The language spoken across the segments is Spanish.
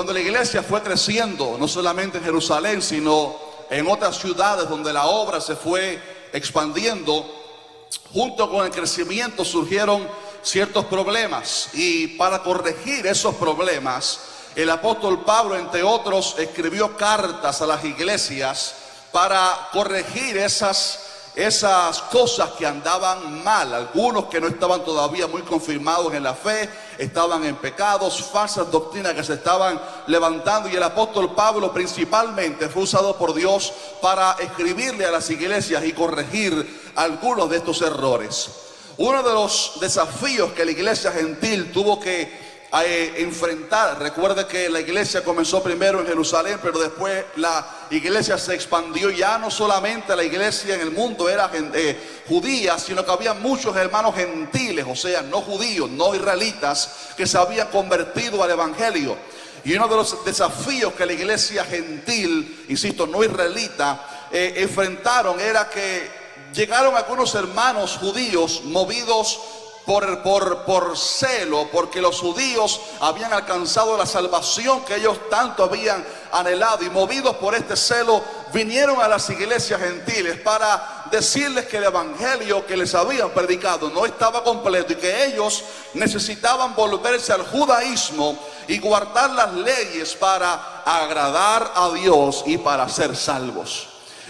cuando la iglesia fue creciendo, no solamente en Jerusalén, sino en otras ciudades donde la obra se fue expandiendo, junto con el crecimiento surgieron ciertos problemas, y para corregir esos problemas, el apóstol Pablo, entre otros, escribió cartas a las iglesias para corregir esas cosas que andaban mal. Algunos que no estaban todavía muy confirmados en la fe, estaban en pecados, falsas doctrinas que se estaban levantando, y el apóstol Pablo principalmente fue usado por Dios para escribirle a las iglesias y corregir algunos de estos errores. Uno de los desafíos que la iglesia gentil tuvo que enfrentar, recuerde que la iglesia comenzó primero en Jerusalén, pero después la iglesia se expandió. Ya no solamente la iglesia en el mundo era judía, sino que había muchos hermanos gentiles, o sea, no judíos, no israelitas, que se habían convertido al evangelio. Y uno de los desafíos que la iglesia gentil, insisto, no israelita, enfrentaron era que llegaron algunos hermanos judíos movidos por celo, porque los judíos habían alcanzado la salvación que ellos tanto habían anhelado, y movidos por este celo vinieron a las iglesias gentiles para decirles que el evangelio que les habían predicado no estaba completo y que ellos necesitaban volverse al judaísmo y guardar las leyes para agradar a Dios y para ser salvos.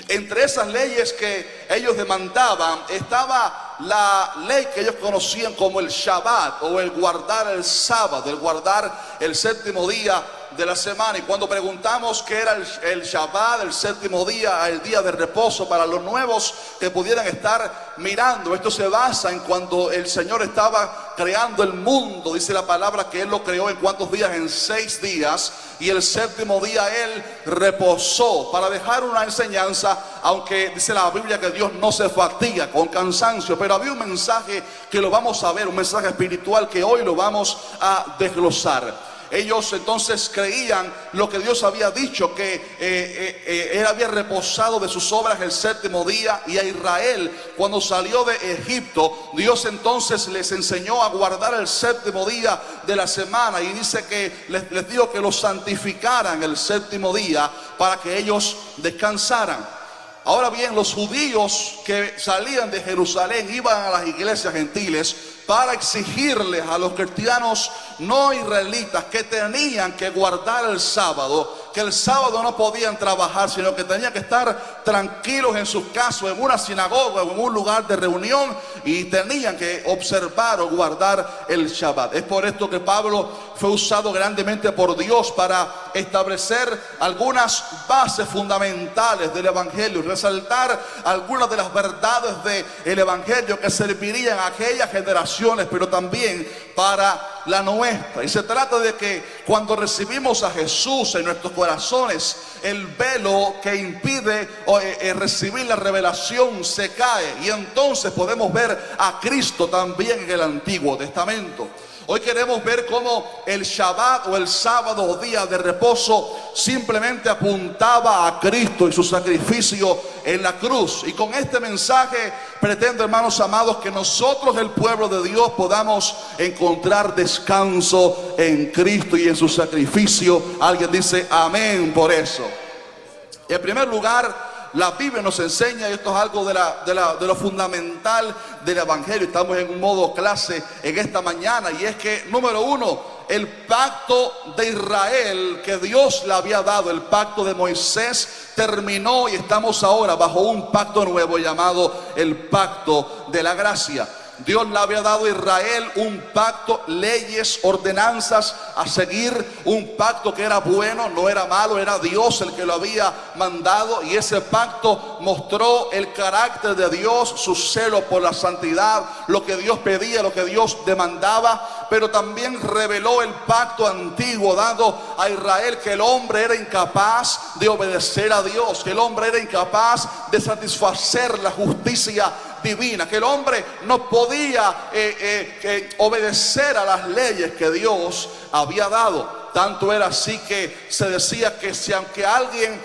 Entre esas leyes que ellos demandaban estaba la ley que ellos conocían como el Shabbat, o el guardar el sábado, el guardar el séptimo día de la semana. Y cuando preguntamos qué era el Shabbat, el séptimo día, el día de reposo, para los nuevos que pudieran estar mirando, esto se basa en cuando el Señor estaba creando el mundo. Dice la palabra que Él lo creó en ¿cuántos días? En 6 días, y el séptimo día Él reposó, para dejar una enseñanza, aunque dice la Biblia que Dios no se fatiga con cansancio, pero había un mensaje que lo vamos a ver, un mensaje espiritual que hoy lo vamos a desglosar. Ellos entonces creían lo que Dios había dicho, que Él había reposado de sus obras el séptimo día, y a Israel, cuando salió de Egipto, Dios entonces les enseñó a guardar el séptimo día de la semana, y dice que les dijo que lo santificaran el séptimo día para que ellos descansaran. Ahora bien, los judíos que salían de Jerusalén iban a las iglesias gentiles para exigirles a los cristianos no israelitas que tenían que guardar el sábado, que el sábado no podían trabajar, sino que tenían que estar tranquilos en sus casas, en una sinagoga o en un lugar de reunión, y tenían que observar o guardar el Shabbat. Es por esto que Pablo fue usado grandemente por Dios para establecer algunas bases fundamentales del evangelio, resaltar algunas de las verdades del evangelio que servirían a aquellas generaciones, pero también para la nuestra. Y se trata de que cuando recibimos a Jesús en nuestros corazones, el velo que impide recibir la revelación se cae, y entonces podemos ver a Cristo también en el Antiguo Testamento. Hoy queremos ver cómo el Shabbat, o el sábado o día de reposo, simplemente apuntaba a Cristo y su sacrificio en la cruz. Y con este mensaje pretendo, hermanos amados, que nosotros, el pueblo de Dios, podamos encontrar descanso en Cristo y en su sacrificio. Alguien dice amén por eso. En primer lugar, la Biblia nos enseña, y esto es algo de lo fundamental del evangelio. Estamos en un modo clase en esta mañana, y es que, número uno, el pacto de Israel que Dios le había dado, el pacto de Moisés, terminó, y estamos ahora bajo un pacto nuevo llamado el pacto de la gracia. Dios le había dado a Israel un pacto, leyes, ordenanzas a seguir, un pacto que era bueno, no era malo, era Dios el que lo había mandado, y ese pacto mostró el carácter de Dios, su celo por la santidad, lo que Dios pedía, lo que Dios demandaba, pero también reveló el pacto antiguo dado a Israel, que el hombre era incapaz de obedecer a Dios, que el hombre era incapaz de satisfacer la justicia divina, que el hombre no podía obedecer a las leyes que Dios había dado. Tanto era así que se decía que si aunque alguien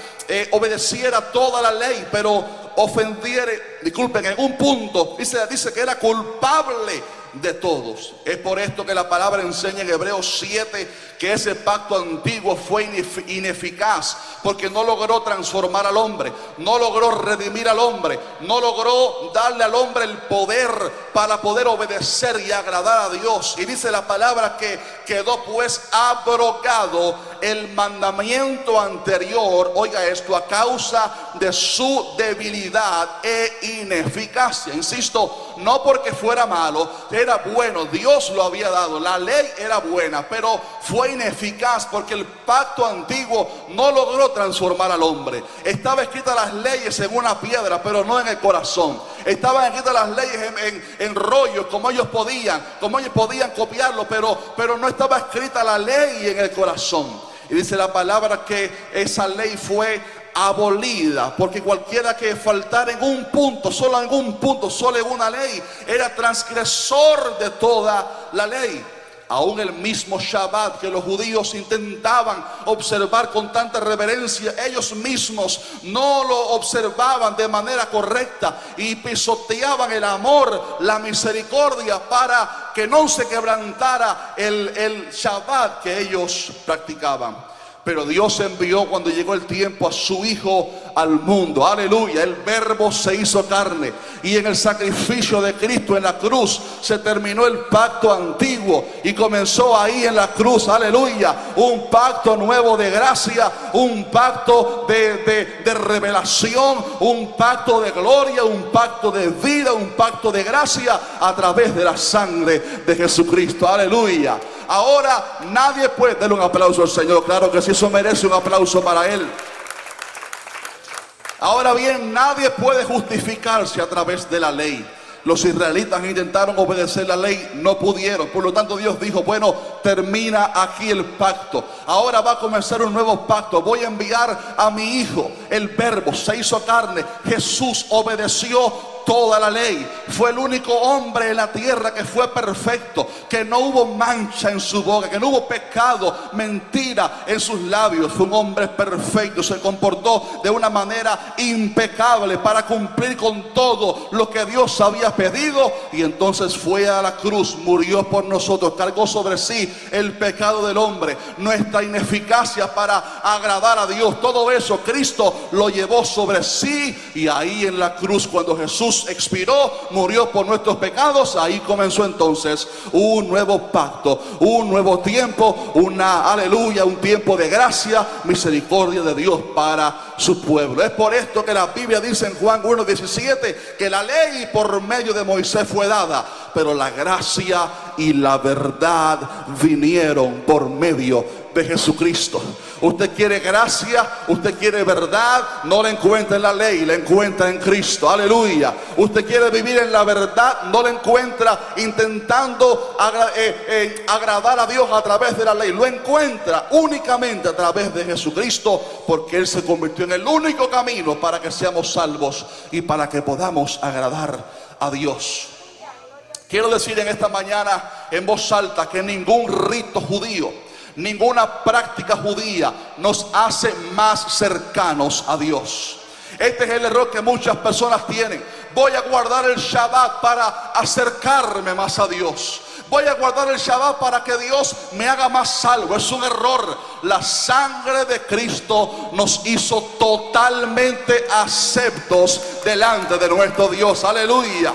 obedeciera toda la ley, pero ofendiere, disculpen, en un punto dice que era culpable de todos. Es por esto que la palabra enseña en Hebreos 7 que ese pacto antiguo fue ineficaz, porque no logró transformar al hombre, no logró redimir al hombre, no logró darle al hombre el poder para poder obedecer y agradar a Dios. Y dice la palabra que quedó pues abrogado el mandamiento anterior, oiga esto, a causa de su debilidad e ineficacia. Insisto, no porque fuera malo, era bueno, Dios lo había dado, la ley era buena, pero fue ineficaz porque el pacto antiguo no logró transformar al hombre. Estaban escritas las leyes en una piedra, pero no en el corazón. Estaban escritas las leyes en rollos, como ellos podían copiarlo, pero no estaba escrita la ley en el corazón. Y dice la palabra que esa ley fue abolida, porque cualquiera que faltara en un punto, solo en un punto, solo en una ley, era transgresor de toda la ley. Aún el mismo Shabbat que los judíos intentaban observar con tanta reverencia, ellos mismos no lo observaban de manera correcta y pisoteaban el amor, la misericordia, para que no se quebrantara el Shabbat que ellos practicaban. Pero Dios envió, cuando llegó el tiempo, a su Hijo al mundo. Aleluya. El Verbo se hizo carne. Y en el sacrificio de Cristo en la cruz se terminó el pacto antiguo. Y comenzó ahí en la cruz, aleluya, un pacto nuevo de gracia. Un pacto de revelación. Un pacto de gloria. Un pacto de vida. Un pacto de gracia a través de la sangre de Jesucristo. Aleluya. Ahora nadie puede darle un aplauso al Señor. Claro que sí, eso merece un aplauso para Él. Ahora bien, nadie puede justificarse a través de la ley. Los israelitas intentaron obedecer la ley, no pudieron. Por lo tanto, Dios dijo, bueno, termina aquí el pacto. Ahora va a comenzar un nuevo pacto. Voy a enviar a mi Hijo. El Verbo se hizo carne. Jesús obedeció toda la ley. Fue el único hombre en la tierra que fue perfecto, que no hubo mancha en su boca, que no hubo pecado, mentira en sus labios. Fue un hombre perfecto, se comportó de una manera impecable para cumplir con todo lo que Dios había pedido. Y entonces fue a la cruz, murió por nosotros, cargó sobre sí el pecado del hombre, nuestra ineficacia para agradar a Dios. Todo eso Cristo lo llevó sobre sí, y ahí en la cruz, cuando Jesús expiró, murió por nuestros pecados, ahí comenzó entonces un nuevo pacto, un nuevo tiempo, aleluya, un tiempo de gracia, misericordia de Dios para su pueblo. Es por esto que la Biblia dice en Juan 1:17 que la ley por medio de Moisés fue dada, pero la gracia y la verdad vinieron por medio de Jesucristo. Usted quiere gracia, usted quiere verdad, no la encuentra en la ley, la encuentra en Cristo. Aleluya. Usted quiere vivir en la verdad, no la encuentra intentando agradar a Dios a través de la ley, lo encuentra únicamente a través de Jesucristo, porque Él se convirtió en el único camino para que seamos salvos y para que podamos agradar a Dios. Quiero decir en esta mañana en voz alta que ningún rito judío, ninguna práctica judía nos hace más cercanos a Dios. Este es el error que muchas personas tienen. Voy a guardar el Shabbat para acercarme más a Dios. Voy a guardar el Shabbat para que Dios me haga más salvo. Es un error. La sangre de Cristo nos hizo totalmente aceptos delante de nuestro Dios. Aleluya.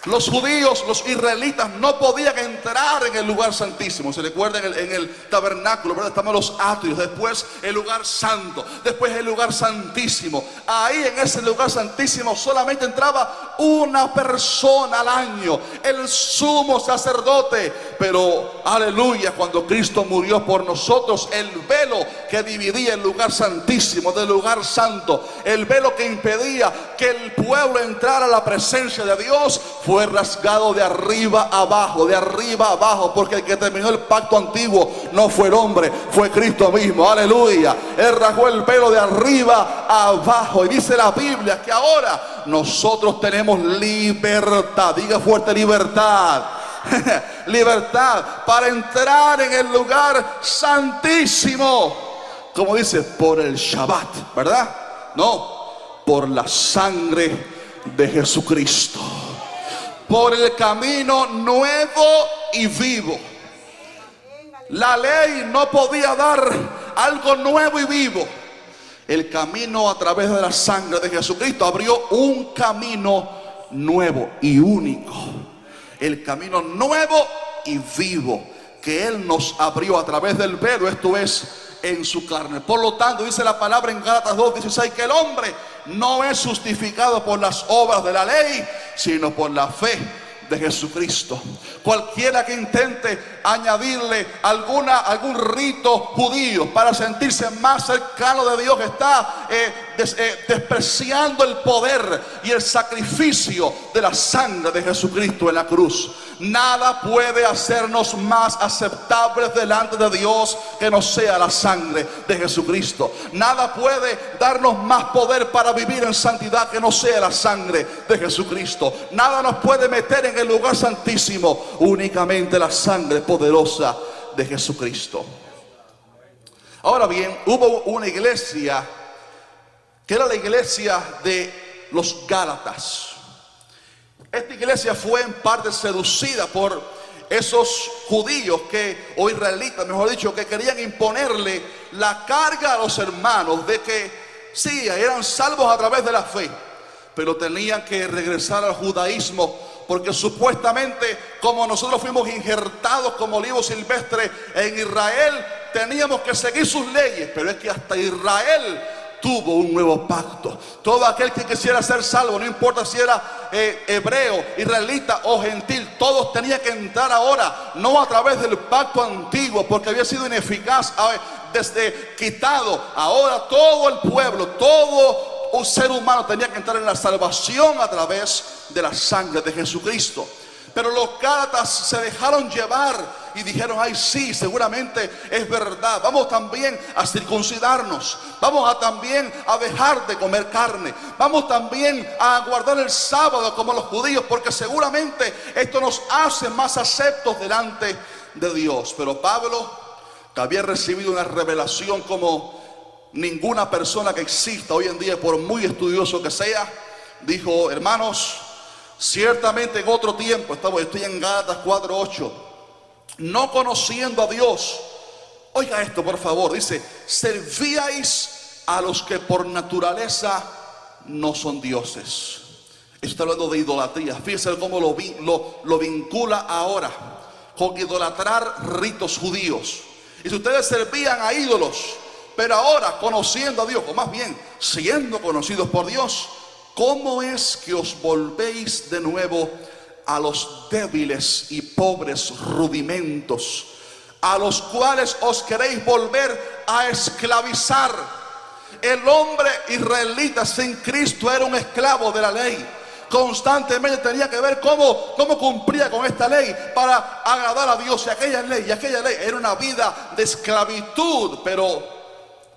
Los judíos, los israelitas, no podían entrar en el lugar santísimo. Se recuerda en el tabernáculo, ¿verdad? Estaban los atrios, después el lugar santo, después el lugar santísimo. Ahí en ese lugar santísimo solamente entraba una persona al año, el sumo sacerdote. Pero aleluya, cuando Cristo murió por nosotros, el velo que dividía el lugar santísimo del lugar santo, el velo que impedía que el pueblo entrara a la presencia de Dios, fue rasgado de arriba abajo, porque el que terminó el pacto antiguo no fue el hombre, fue Cristo mismo. Aleluya. Él rasgó el velo de arriba abajo, y dice la Biblia que ahora nosotros tenemos libertad. Diga fuerte: libertad. Libertad para entrar en el lugar santísimo. Como dice, por el Shabbat, ¿verdad? No, por la sangre de Jesucristo. por el camino nuevo y vivo. La ley no podía dar algo nuevo y vivo. El camino a través de la sangre de Jesucristo abrió un camino nuevo y único. El camino nuevo y vivo que Él nos abrió a través del velo, esto es, en su carne. Por lo tanto, dice la palabra en Gálatas 2:16, que el hombre no es justificado por las obras de la ley, sino por la fe de Jesucristo. Cualquiera que intente añadirle algún rito judío para sentirse más cercano de Dios está despreciando el poder y el sacrificio de la sangre de Jesucristo en la cruz. Nada puede hacernos más aceptables delante de Dios que no sea la sangre de Jesucristo. Nada puede darnos más poder para vivir en santidad que no sea la sangre de Jesucristo. Nada nos puede meter en el lugar santísimo, únicamente la sangre poderosa de Jesucristo. Ahora bien, hubo una iglesia que era la iglesia de los Gálatas. Esta iglesia fue en parte seducida por esos judíos o israelitas, mejor dicho, que querían imponerle la carga a los hermanos de que sí, eran salvos a través de la fe, pero tenían que regresar al judaísmo, porque supuestamente, como nosotros fuimos injertados como olivo silvestre en Israel, teníamos que seguir sus leyes. Pero es que hasta Israel tuvo un nuevo pacto. Todo aquel que quisiera ser salvo, no importa si era hebreo, israelita o gentil, todos tenían que entrar ahora, no a través del pacto antiguo, porque había sido ineficaz, desde quitado. Ahora todo el pueblo, todo un ser humano tenía que entrar en la salvación a través de la sangre de Jesucristo. Pero los Gálatas se dejaron llevar y dijeron: ay, sí, seguramente es verdad, vamos también a circuncidarnos, vamos también a dejar de comer carne, vamos también a guardar el sábado como los judíos, porque seguramente esto nos hace más aceptos delante de Dios. Pero Pablo, que había recibido una revelación como ninguna persona que exista hoy en día, por muy estudioso que sea, dijo: hermanos, ciertamente en otro tiempo, estoy en Gálatas 4:8, no conociendo a Dios, oiga esto por favor, dice: servíais a los que por naturaleza no son dioses. Está hablando de idolatría. Fíjense cómo lo vincula ahora con idolatrar ritos judíos. Y si ustedes servían a ídolos, pero ahora conociendo a Dios, o más bien siendo conocidos por Dios, ¿cómo es que os volvéis de nuevo a los débiles y pobres rudimentos, a los cuales os queréis volver a esclavizar? El hombre israelita sin Cristo era un esclavo de la ley. Constantemente tenía que ver cómo cumplía con esta ley para agradar a Dios. Y aquella ley era una vida de esclavitud. Pero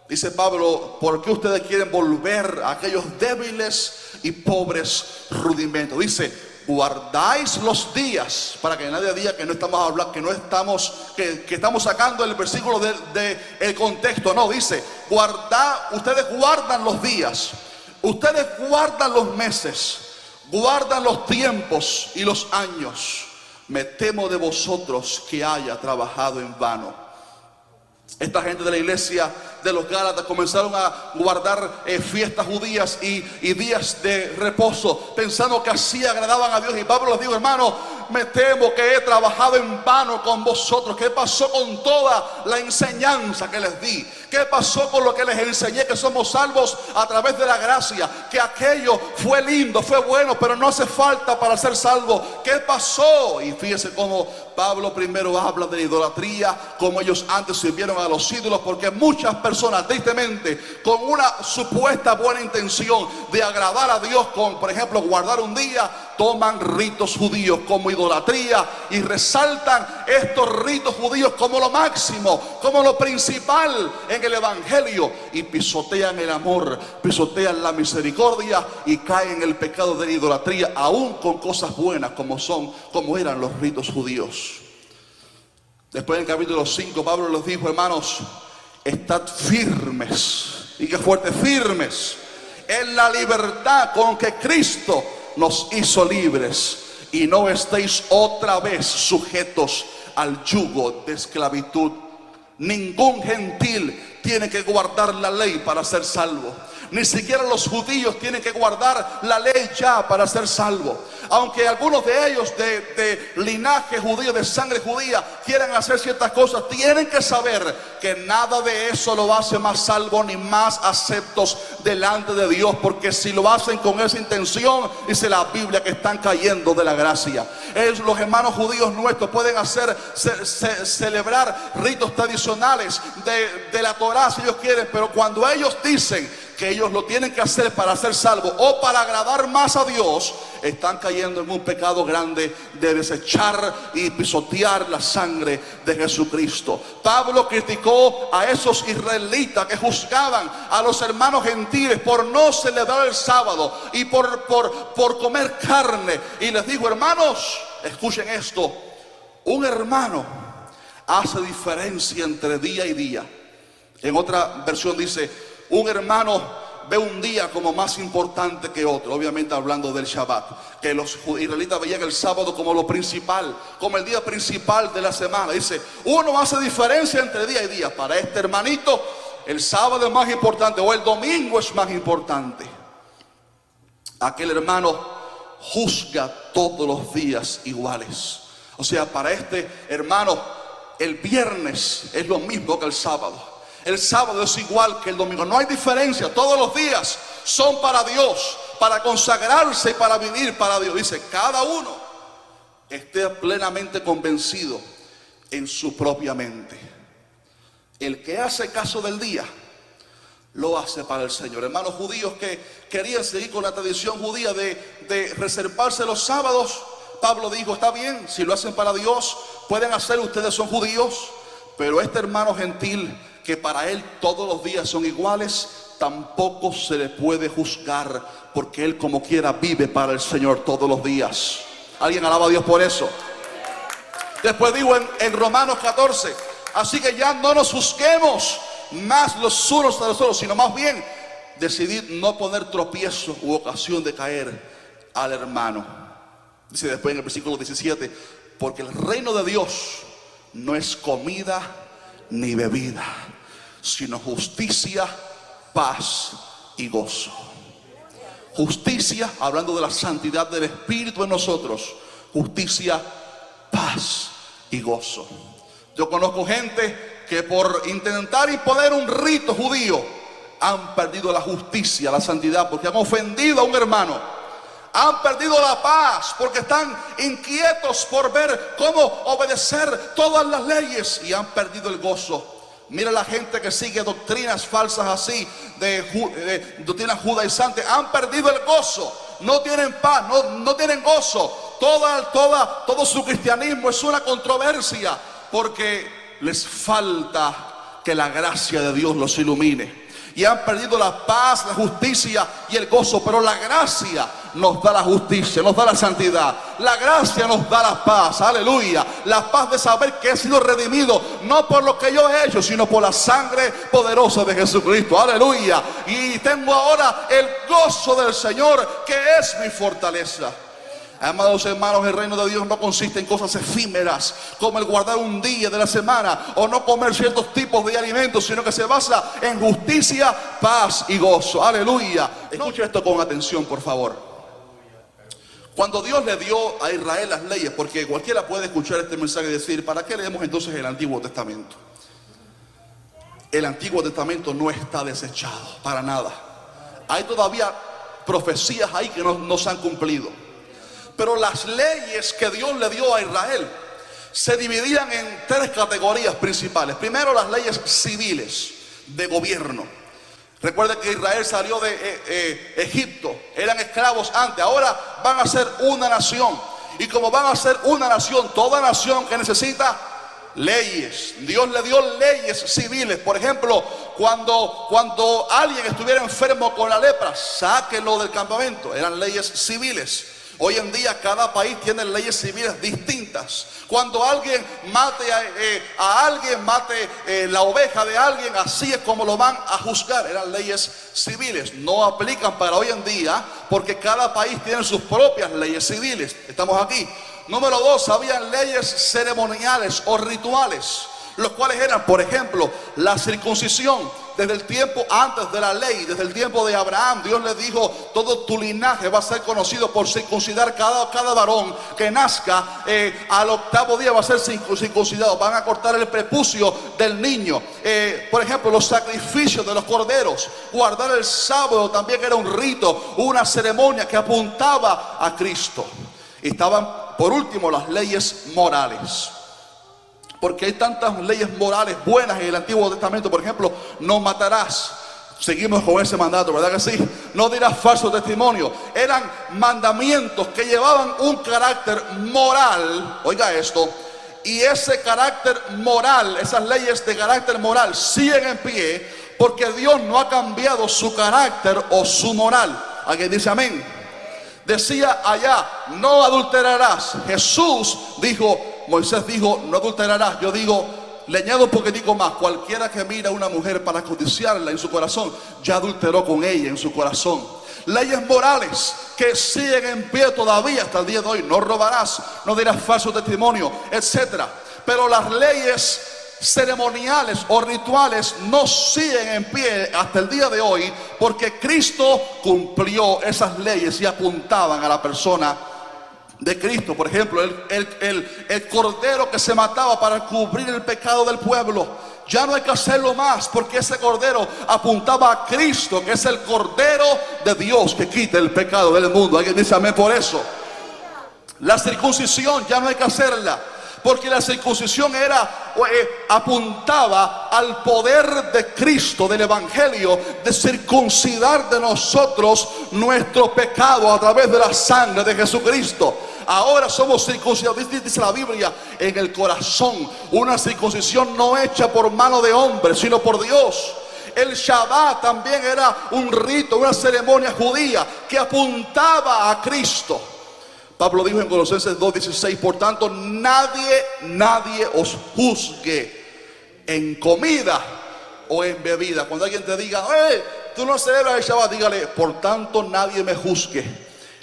dice Pablo: ¿por qué ustedes quieren volver a aquellos débiles y pobres rudimentos? Dice: guardáis los días, para que nadie diga que no estamos hablando, que estamos sacando el versículo del contexto. No, dice: ustedes guardan los días, ustedes guardan los meses, guardan los tiempos y los años. Me temo de vosotros que haya trabajado en vano. Esta gente de la iglesia de los Gálatas comenzaron a guardar fiestas judías y días de reposo, pensando que así agradaban a Dios. Y Pablo les dijo: hermano, me temo que he trabajado en vano con vosotros. ¿Qué pasó con toda la enseñanza que les di? ¿Qué pasó con lo que les enseñé, que somos salvos a través de la gracia? Que aquello fue lindo, fue bueno, pero no hace falta para ser salvo. ¿Qué pasó? Y fíjense cómo Pablo primero habla de la idolatría, como ellos antes sirvieron a los ídolos, porque muchas personas, tristemente, con una supuesta buena intención de agradar a Dios, con, por ejemplo, guardar un día, toman ritos judíos como idolatría y resaltan estos ritos judíos como lo máximo, como lo principal en el evangelio, y pisotean el amor, pisotean la misericordia y caen en el pecado de la idolatría, aún con cosas buenas como eran los ritos judíos. Después, en el capítulo 5, Pablo les dijo: hermanos, estad firmes, y que fuerte, firmes en la libertad con que Cristo nos hizo libres, y no estéis otra vez sujetos al yugo de esclavitud. Ningún gentil tiene que guardar la ley para ser salvo. Ni siquiera los judíos tienen que guardar la ley ya para ser salvos. Aunque algunos de ellos de linaje judío, de sangre judía, quieran hacer ciertas cosas, tienen que saber que nada de eso lo hace más salvo ni más aceptos delante de Dios. Porque si lo hacen con esa intención, dice la Biblia que están cayendo de la gracia. Los hermanos judíos nuestros pueden hacer celebrar ritos tradicionales de la Torá si ellos quieren, pero cuando ellos dicen que ellos lo tienen que hacer para ser salvos o para agradar más a Dios, están cayendo en un pecado grande de desechar y pisotear la sangre de Jesucristo. Pablo criticó a esos israelitas que juzgaban a los hermanos gentiles por no celebrar el sábado y por comer carne, y les dijo: hermanos, escuchen esto, un hermano hace diferencia entre día y día. En otra versión dice: un hermano ve un día como más importante que otro. Obviamente hablando del Shabbat, que los israelitas veían el sábado como lo principal, como el día principal de la semana. Dice: uno hace diferencia entre día y día. Para este hermanito el sábado es más importante, o el domingo es más importante. Aquel hermano juzga todos los días iguales. O sea, para este hermano el viernes es lo mismo que el sábado. El sábado es igual que el domingo. No hay diferencia. Todos los días son para Dios, para consagrarse y para vivir para Dios. Dice: cada uno esté plenamente convencido en su propia mente. El que hace caso del día, lo hace para el Señor. Hermanos judíos que querían seguir con la tradición judía de reservarse los sábados, Pablo dijo: está bien, si lo hacen para Dios, pueden hacerlo, ustedes son judíos. Pero este hermano gentil, que para él todos los días son iguales, tampoco se le puede juzgar, porque él como quiera vive para el Señor todos los días. ¿Alguien alaba a Dios por eso? Después digo en Romanos 14: así que ya no nos juzguemos más los unos a los otros, sino más bien decidid no poner tropiezo u ocasión de caer al hermano. Dice después en el versículo 17: porque el reino de Dios no es comida ni bebida, sino justicia, paz y gozo. Justicia, hablando de la santidad del Espíritu en nosotros. Justicia, paz y gozo. Yo conozco gente que por intentar imponer un rito judío han perdido la justicia, la santidad, porque han ofendido a un hermano. Han perdido la paz porque están inquietos por ver cómo obedecer todas las leyes, y han perdido el gozo. Mira la gente que sigue doctrinas falsas así, de doctrinas judaizantes. Han perdido el gozo, no tienen paz, no tienen gozo. Todo su cristianismo es una controversia, porque les falta que la gracia de Dios los ilumine. Y han perdido la paz, la justicia y el gozo. Pero la gracia nos da la justicia, nos da la santidad. La gracia nos da la paz, aleluya. La paz de saber que he sido redimido, no por lo que yo he hecho, sino por la sangre poderosa de Jesucristo, aleluya. Y tengo ahora el gozo del Señor, que es mi fortaleza. Amados hermanos, el reino de Dios no consiste en cosas efímeras, como el guardar un día de la semana o no comer ciertos tipos de alimentos, sino que se basa en justicia, paz y gozo. Aleluya. Escuche esto con atención, por favor. Cuando Dios le dio a Israel las leyes, porque cualquiera puede escuchar este mensaje y decir: ¿para qué leemos entonces el Antiguo Testamento? El Antiguo Testamento no está desechado, para nada. Hay todavía profecías ahí que no se han cumplido. Pero las leyes que Dios le dio a Israel se dividían en tres categorías principales. Primero, las leyes civiles de gobierno. Recuerden que Israel salió de Egipto, eran esclavos antes, ahora van a ser una nación. Y como van a ser una nación, toda nación que necesita leyes. Dios le dio leyes civiles. Por ejemplo, cuando alguien estuviera enfermo con la lepra, sáquenlo del campamento. Eran leyes civiles. Hoy en día cada país tiene leyes civiles distintas. Cuando alguien mate a alguien, mate la oveja de alguien, así es como lo van a juzgar. Eran leyes civiles, no aplican para hoy en día porque cada país tiene sus propias leyes civiles. Estamos aquí. Número 2, habían leyes ceremoniales o rituales, los cuales eran, por ejemplo, la circuncisión. Desde el tiempo antes de la ley, desde el tiempo de Abraham, Dios le dijo: todo tu linaje va a ser conocido por circuncidar cada varón que nazca. Al 8º día va a ser circuncidado. Van a cortar el prepucio del niño. Por ejemplo, los sacrificios de los corderos, guardar el sábado también era un rito, una ceremonia que apuntaba a Cristo. Y estaban, por último, las leyes morales. Porque hay tantas leyes morales buenas en el Antiguo Testamento. Por ejemplo, no matarás. Seguimos con ese mandato, ¿verdad que sí? No dirás falso testimonio. Eran mandamientos que llevaban un carácter moral. Oiga esto. Y ese carácter moral, esas leyes de carácter moral siguen en pie, porque Dios no ha cambiado su carácter o su moral. ¿Alguien dice amén? Decía allá: no adulterarás. Jesús dijo, Moisés dijo, no adulterarás. Yo digo, le añado un poquitico más: cualquiera que mira a una mujer para codiciarla en su corazón, ya adulteró con ella en su corazón. Leyes morales que siguen en pie todavía hasta el día de hoy: no robarás, no dirás falso testimonio, etc. Pero las leyes ceremoniales o rituales no siguen en pie hasta el día de hoy, porque Cristo cumplió esas leyes y apuntaban a la persona de Cristo. Por ejemplo, el cordero que se mataba para cubrir el pecado del pueblo, ya no hay que hacerlo más, porque ese cordero apuntaba a Cristo, que es el cordero de Dios que quita el pecado del mundo. ¿Alguien dice amén por eso? La circuncisión ya no hay que hacerla, porque la circuncisión apuntaba al poder de Cristo, del Evangelio, de circuncidar de nosotros nuestro pecado a través de la sangre de Jesucristo. Ahora somos circuncidados, dice la Biblia, en el corazón. Una circuncisión no hecha por mano de hombre, sino por Dios. El Shabbat también era un rito, una ceremonia judía que apuntaba a Cristo. Pablo dijo en Colosenses 2:16: por tanto, nadie os juzgue en comida o en bebida. Cuando alguien te diga, tú no celebras el Shabbat, dígale: por tanto, nadie me juzgue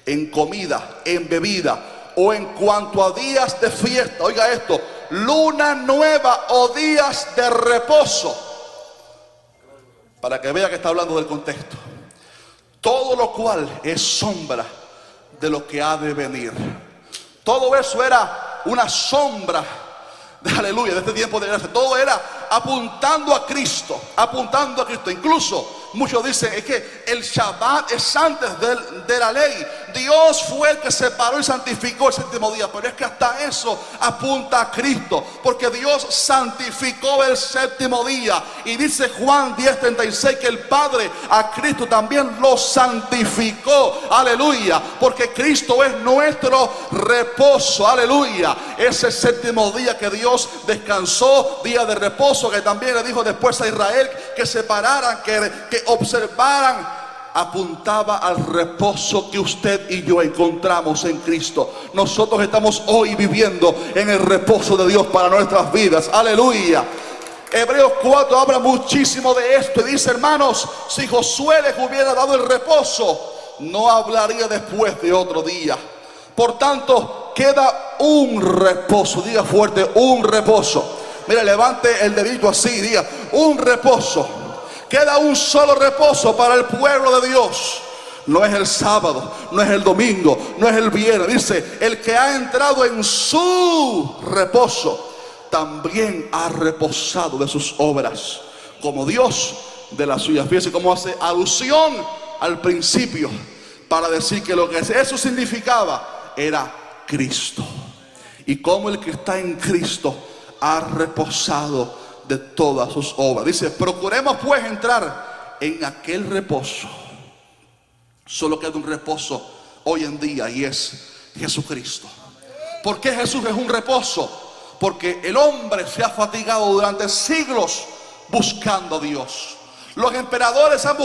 en comida, en bebida o en cuanto a días de fiesta. Oiga esto: luna nueva o días de reposo. Para que vea que está hablando del contexto. Todo lo cual es sombra de lo que ha de venir. Todo eso era una sombra de aleluya, de este tiempo de gracia. Todo era apuntando a Cristo, apuntando a Cristo. Incluso muchos dicen es que el Shabbat es antes de la ley. Dios fue el que separó y santificó el 7º día, pero es que hasta eso apunta a Cristo, porque Dios santificó el 7º día. Y dice Juan 10:36 que el Padre a Cristo también lo santificó, aleluya, porque Cristo es nuestro reposo, aleluya. Ese 7º día que Dios descansó, día de reposo, que también le dijo después a Israel que separaran, que observaran, apuntaba al reposo que usted y yo encontramos en Cristo. Nosotros estamos hoy viviendo en el reposo de Dios para nuestras vidas, aleluya. Hebreos 4 habla muchísimo de esto y dice: hermanos, si Josué les hubiera dado el reposo, no hablaría después de otro día. Por tanto, queda un reposo. Diga fuerte: un reposo. Mire, levante el dedito así, diga: un reposo. Queda un solo reposo para el pueblo de Dios. No es el sábado, no es el domingo, no es el viernes. Dice: el que ha entrado en su reposo también ha reposado de sus obras, como Dios de las suyas. Fíjese cómo hace alusión al principio para decir que lo que eso significaba era Cristo. Y como el que está en Cristo ha reposado de todas sus obras. Dice: procuremos pues entrar en aquel reposo. Solo queda un reposo hoy en día, y es Jesucristo. ¿Por qué Jesús es un reposo? Porque el hombre se ha fatigado durante siglos buscando a Dios. Los emperadores han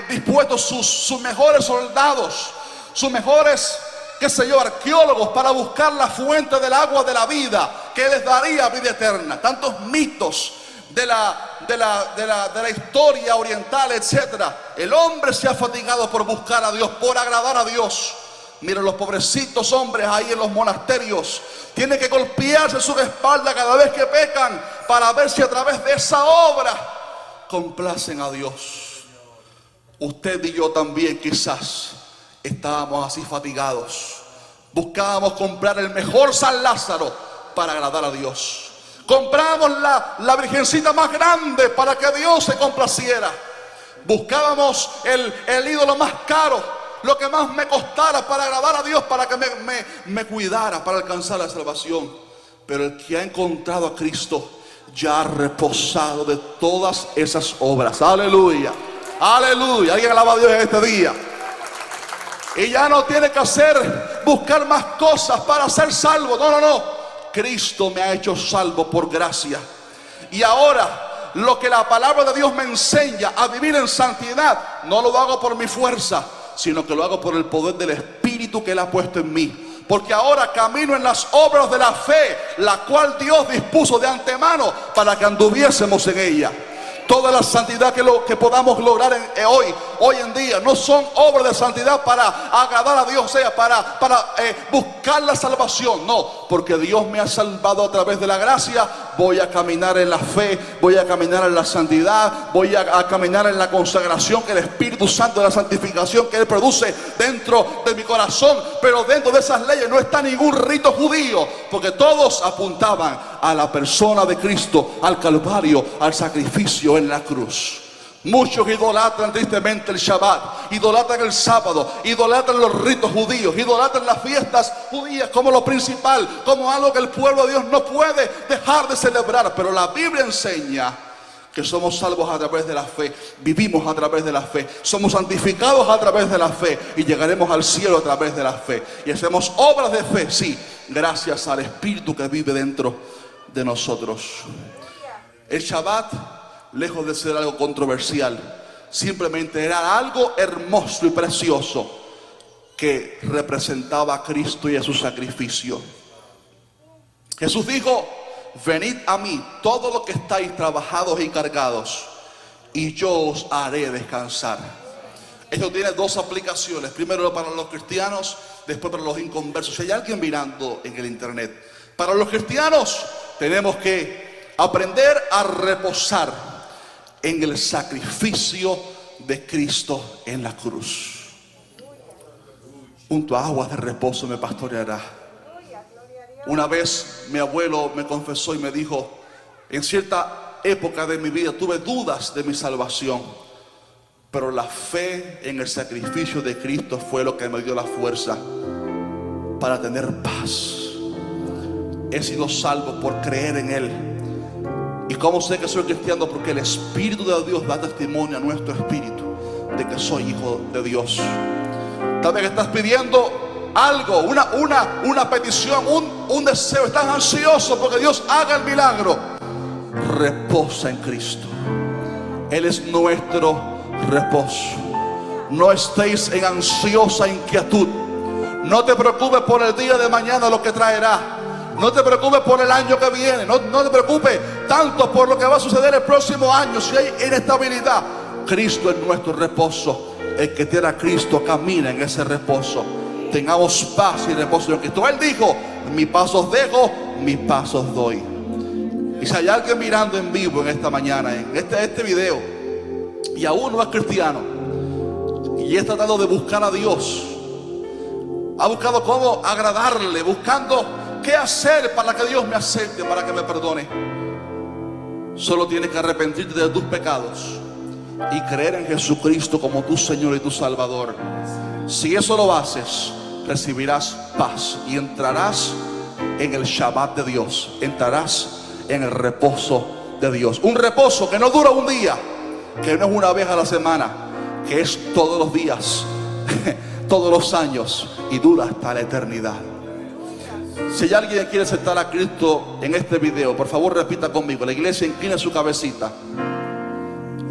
dispuesto sus mejores soldados, sus mejores, qué sé yo, arqueólogos para buscar la fuente del agua de la vida que les daría vida eterna. Tantos mitos de la historia oriental, etcétera. El hombre se ha fatigado por buscar a Dios, por agradar a Dios. Miren, los pobrecitos hombres ahí en los monasterios tienen que golpearse su espalda cada vez que pecan para ver si a través de esa obra complacen a Dios. Usted y yo también quizás estábamos así fatigados. Buscábamos comprar el mejor San Lázaro para agradar a Dios. Comprábamos la virgencita más grande para que Dios se complaciera. Buscábamos el ídolo más caro, lo que más me costara para agradar a Dios, para que me cuidara, para alcanzar la salvación. Pero el que ha encontrado a Cristo ya ha reposado de todas esas obras. Aleluya, aleluya. Alguien alaba a Dios en este día. Y ya no tiene que buscar más cosas para ser salvo. No, no, no. Cristo me ha hecho salvo por gracia. Y ahora lo que la palabra de Dios me enseña a vivir en santidad, no lo hago por mi fuerza, sino que lo hago por el poder del Espíritu que Él ha puesto en mí. Porque ahora camino en las obras de la fe, la cual Dios dispuso de antemano para que anduviésemos en ella. Toda la santidad que podamos lograr hoy en día no son obras de santidad para agradar a Dios, o sea, para buscar la salvación. No, porque Dios me ha salvado a través de la gracia. Voy a caminar en la fe, voy a caminar en la santidad, voy a caminar en la consagración que el Espíritu Santo, de la santificación que Él produce dentro de mi corazón. Pero dentro de esas leyes no está ningún rito judío, porque todos apuntaban a la persona de Cristo, al Calvario, al sacrificio en la cruz. Muchos idolatran tristemente el Shabbat, idolatran el sábado, idolatran los ritos judíos, idolatran las fiestas judías como lo principal, como algo que el pueblo de Dios no puede dejar de celebrar. Pero la Biblia enseña que somos salvos a través de la fe, vivimos a través de la fe, somos santificados a través de la fe y llegaremos al cielo a través de la fe. Y hacemos obras de fe, sí, gracias al Espíritu que vive dentro de nosotros. El Shabbat, lejos de ser algo controversial, simplemente era algo hermoso y precioso que representaba a Cristo y a su sacrificio. Jesús dijo: venid a mí todos los que estáis trabajados y cargados, y yo os haré descansar. Esto tiene dos aplicaciones: primero para los cristianos, después para los inconversos. Si hay alguien mirando en el internet, para los cristianos tenemos que aprender a reposar en el sacrificio de Cristo en la cruz. Junto a aguas de reposo me pastoreará. Una vez mi abuelo me confesó y me dijo: en cierta época de mi vida tuve dudas de mi salvación, pero la fe en el sacrificio de Cristo fue lo que me dio la fuerza para tener paz. He sido salvo por creer en Él. ¿Y cómo sé que soy cristiano? Porque el Espíritu de Dios da testimonio a nuestro espíritu de que soy hijo de Dios. Tal vez estás pidiendo algo, una petición, un deseo, estás ansioso porque Dios haga el milagro. Reposa en Cristo. Él es nuestro reposo. No estéis en ansiosa inquietud. No te preocupes por el día de mañana, lo que traerá. No te preocupes por el año que viene. No te preocupes tanto por lo que va a suceder el próximo año. Si hay inestabilidad, Cristo es nuestro reposo. El que tiene a Cristo camina en ese reposo. Tengamos paz y reposo en Cristo. Él dijo: mis pasos dejo, mis pasos doy. Y si hay alguien mirando en vivo en esta mañana, en este video, y aún no es cristiano, y está tratando de buscar a Dios, ha buscado cómo agradarle, buscando qué hacer para que Dios me acepte, para que me perdone, solo tienes que arrepentirte de tus pecados y creer en Jesucristo como tu Señor y tu Salvador. Si eso lo haces, recibirás paz y entrarás en el Shabbat de Dios, entrarás en el reposo de Dios. Un reposo que no dura un día, que no es una vez a la semana, que es todos los días, todos los años, y dura hasta la eternidad. Si hay alguien que quiere aceptar a Cristo en este video, por favor repita conmigo. La iglesia inclina su cabecita.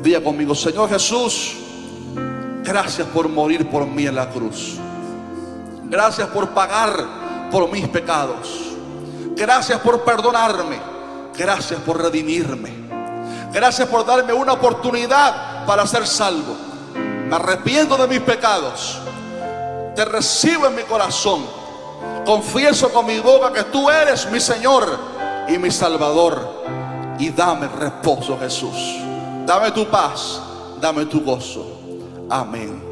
Diga conmigo: Señor Jesús, gracias por morir por mí en la cruz. Gracias por pagar por mis pecados. Gracias por perdonarme. Gracias por redimirme. Gracias por darme una oportunidad para ser salvo. Me arrepiento de mis pecados. Te recibo en mi corazón. Confieso con mi boca que tú eres mi Señor y mi Salvador. Y dame reposo, Jesús. Dame tu paz, dame tu gozo. Amén.